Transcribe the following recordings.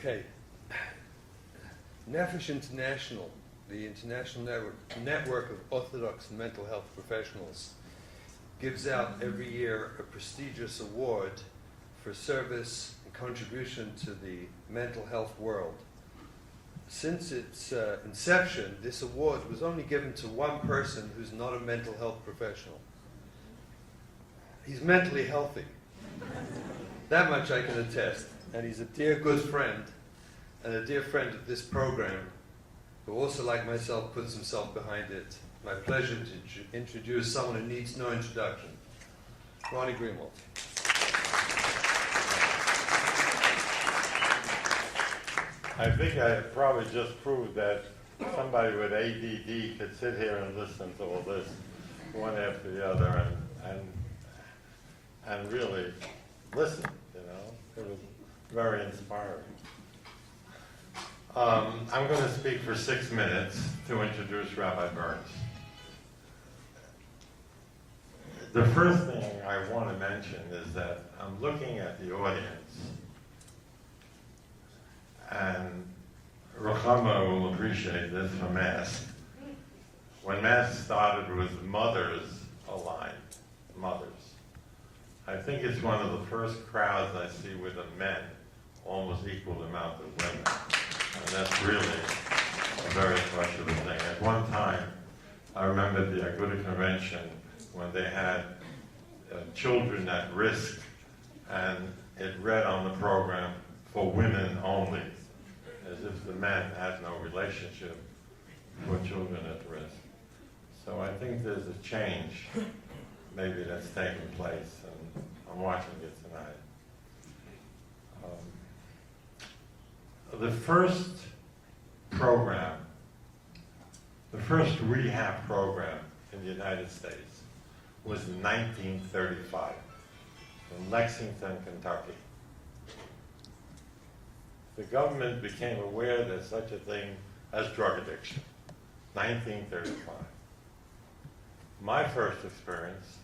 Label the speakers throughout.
Speaker 1: Okay. Nefesh International, the international network of Orthodox mental health professionals, gives out every year a prestigious award for service and contribution to the mental health world. Since its inception, this award was only given to one person who's not a mental health professional. He's mentally healthy. That much I can attest. And he's a dear good friend and a dear friend of this program, who also, like myself, puts himself behind it. My pleasure to introduce someone who needs no introduction, Ronnie Greenwald.
Speaker 2: I think I probably just proved that somebody with ADD could sit here and listen to all this one after the other and really listen, you know. It was very inspiring. I'm going to speak for 6 minutes to introduce Rabbi Burns. The first thing I want to mention is that I'm looking at the audience, and Ruchama will appreciate this from Mass. When Mass started with mothers aligned, mothers, I think it's one of the first crowds I see with the men, almost equal amount of women. And that's really a very special thing. At one time, I remember the Aguda Convention when they had children at risk, and it read on the program, for women only, as if the men had no relationship for children at risk. So I think there's a change maybe that's taking place, and I'm watching it tonight. The first program, the first rehab program in the United States was in 1935 in Lexington, Kentucky. The government became aware that such a thing as drug addiction, 1935. My first experience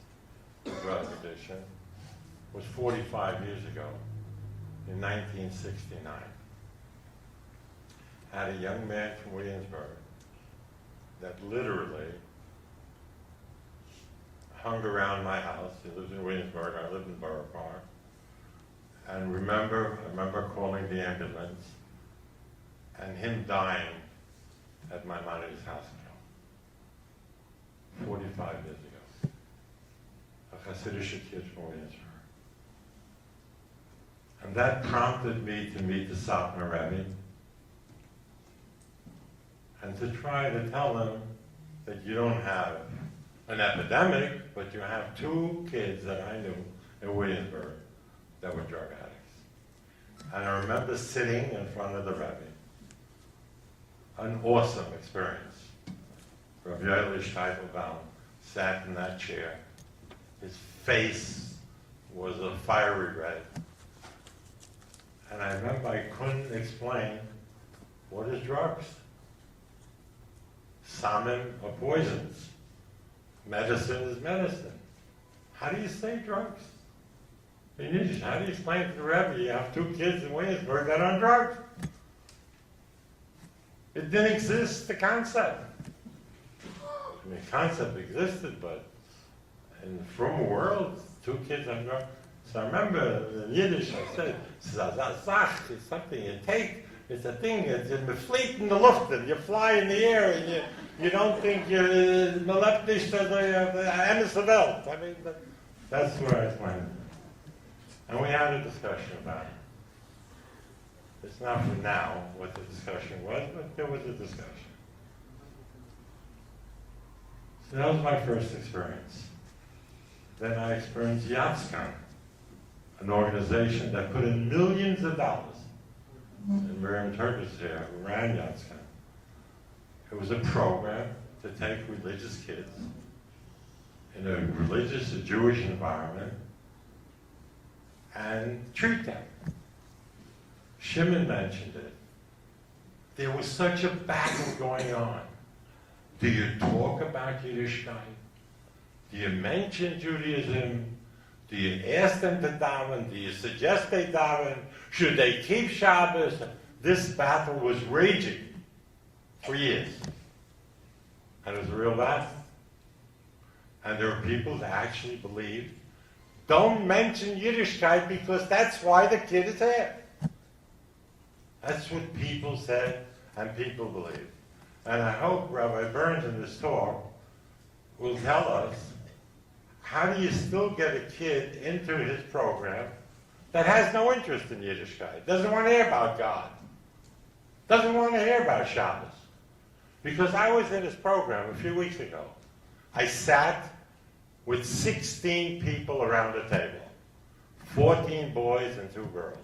Speaker 2: with drug addiction was 45 years ago, in 1969. I had a young man from Williamsburg that literally hung around my house. He lives in Williamsburg, I live in Borough Park. And I remember calling the ambulance and him dying at my mother's hospital 45 years ago. A Hasidic kid from Williamsburg. And that prompted me to meet the Satmar Rebbe and to try to tell them that you don't have an epidemic, but you have 2 kids that I knew in Williamsburg that were drug addicts. And I remember sitting in front of the Rebbe, an awesome experience. Rabbi Eilish Teitelbaum sat in that chair. His face was a fiery red. And I remember I couldn't explain what is drugs. Salmon are poisons. Medicine is medicine. How do you say drugs? In Yiddish, how do you explain to the Rebbe you have 2 kids in Williamsburg that are on drugs? It didn't exist, the concept. I mean, the concept existed, but in the frum world, 2 kids on drugs. So I remember in Yiddish I said, Zach is something you take, it's a thing, it's in the fleet in the luft, and you fly in the air, and you don't think you're meleptisch to the Emes Welt. I mean, that's where I explained it. And we had a discussion about it. It's not for now what the discussion was, but there was a discussion. So that was my first experience. Then I experienced Yatskan, an organization that put in millions of dollars. And Miriam Turkis here, who ran Yatskan. It was a program to take religious kids in a religious, a Jewish environment and treat them. Shimon mentioned it. There was such a battle going on. Do you talk about Yiddishkeit? Do you mention Judaism? Do you ask them to daven? Do you suggest they daven? Should they keep Shabbos? this battle was raging for years. And it was a real battle. And there were people that actually believed, don't mention Yiddishkeit because that's why the kid is there. That's what people said and people believed. And I hope Rabbi Burns in this talk will tell us, how do you still get a kid into his program that has no interest in Yiddishkeit, doesn't want to hear about God, doesn't want to hear about Shabbos? Because I was in his program a few weeks ago. I sat with 16 people around the table, 14 boys and 2 girls.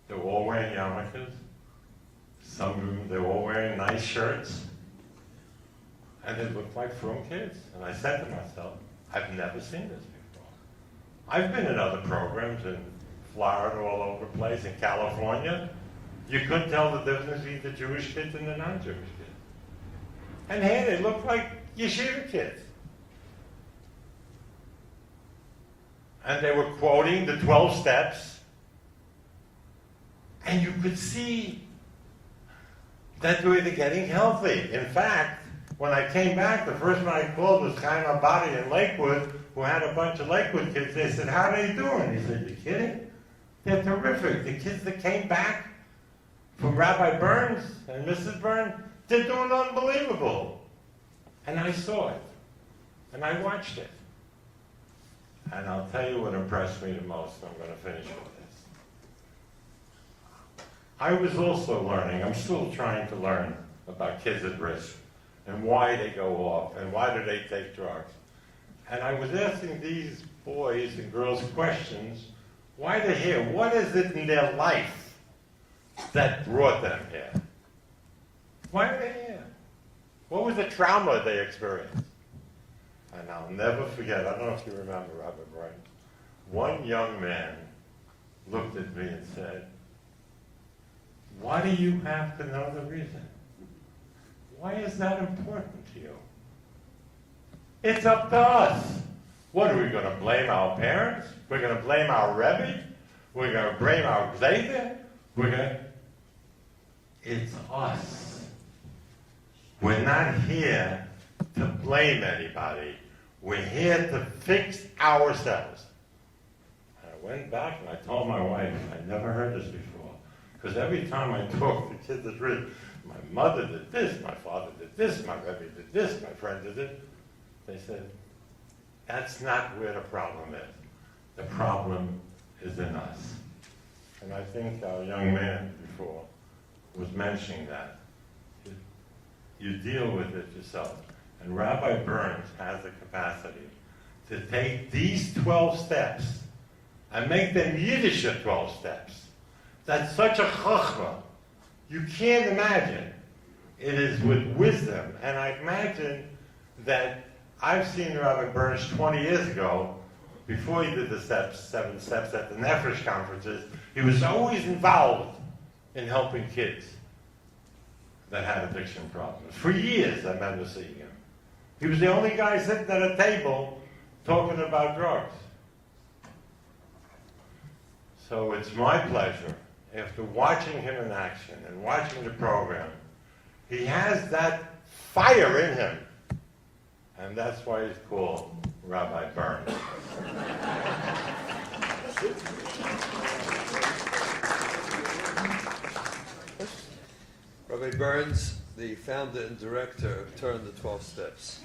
Speaker 2: They were all wearing yarmulkes. Some of them, they were all wearing nice shirts. And they looked like frum kids. And I said to myself, I've never seen this before. I've been in other programs in Florida, all over the place, in California. You couldn't tell the difference between the Jewish kids and the non-Jewish kids. And here they look like yeshiva kids. And they were quoting the 12 steps. And you could see that they were getting healthy. In fact, when I came back, the first one I called was Chaim Abadi in Lakewood, who had a bunch of Lakewood kids. They said, how are they doing? He said, you kidding? They're terrific. The kids that came back from Rabbi Burns and Mrs. Burns, they're doing unbelievable. And I saw it. And I watched it. And I'll tell you what impressed me the most. I'm going to finish with this. I was also learning, I'm still trying to learn about kids at risk and why they go off and why do they take drugs. And I was asking these boys and girls questions, why they're here, what is it in their life that brought them here? Why are they here? What was the trauma they experienced? And I'll never forget, I don't know if you remember, Robert Bright, one young man looked at me and said, why do you have to know the reason? Why is that important to you? It's up to us. What, are we going to blame our parents? We're going to blame our Rebbe? We're going to blame our Xavier? It's us. We're not here to blame anybody. We're here to fix ourselves. And I went back and I told my wife, I never heard this before. Because every time I talk to kids that's written, my mother did this, my father did this, my Rebbe did this, my friend did it. They said, that's not where the problem is. The problem is in us. And I think our young man before was mentioning that. You deal with it yourself. And Rabbi Burns has the capacity to take these 12 steps and make them Yiddish 12 steps. That's such a chachma. You can't imagine. It is with wisdom. And I imagine that I've seen Rabbi Burns 20 years ago, before he did the 7 steps at the Nefesh conferences. He was always involved in helping kids that had addiction problems. For years, I remember seeing him. He was the only guy sitting at a table talking about drugs. So it's my pleasure, after watching him in action and watching the program, he has that fire in him. And that's why he's called Rabbi Burns.
Speaker 1: Rabbi Burns, the founder and director of Turn the 12 Steps.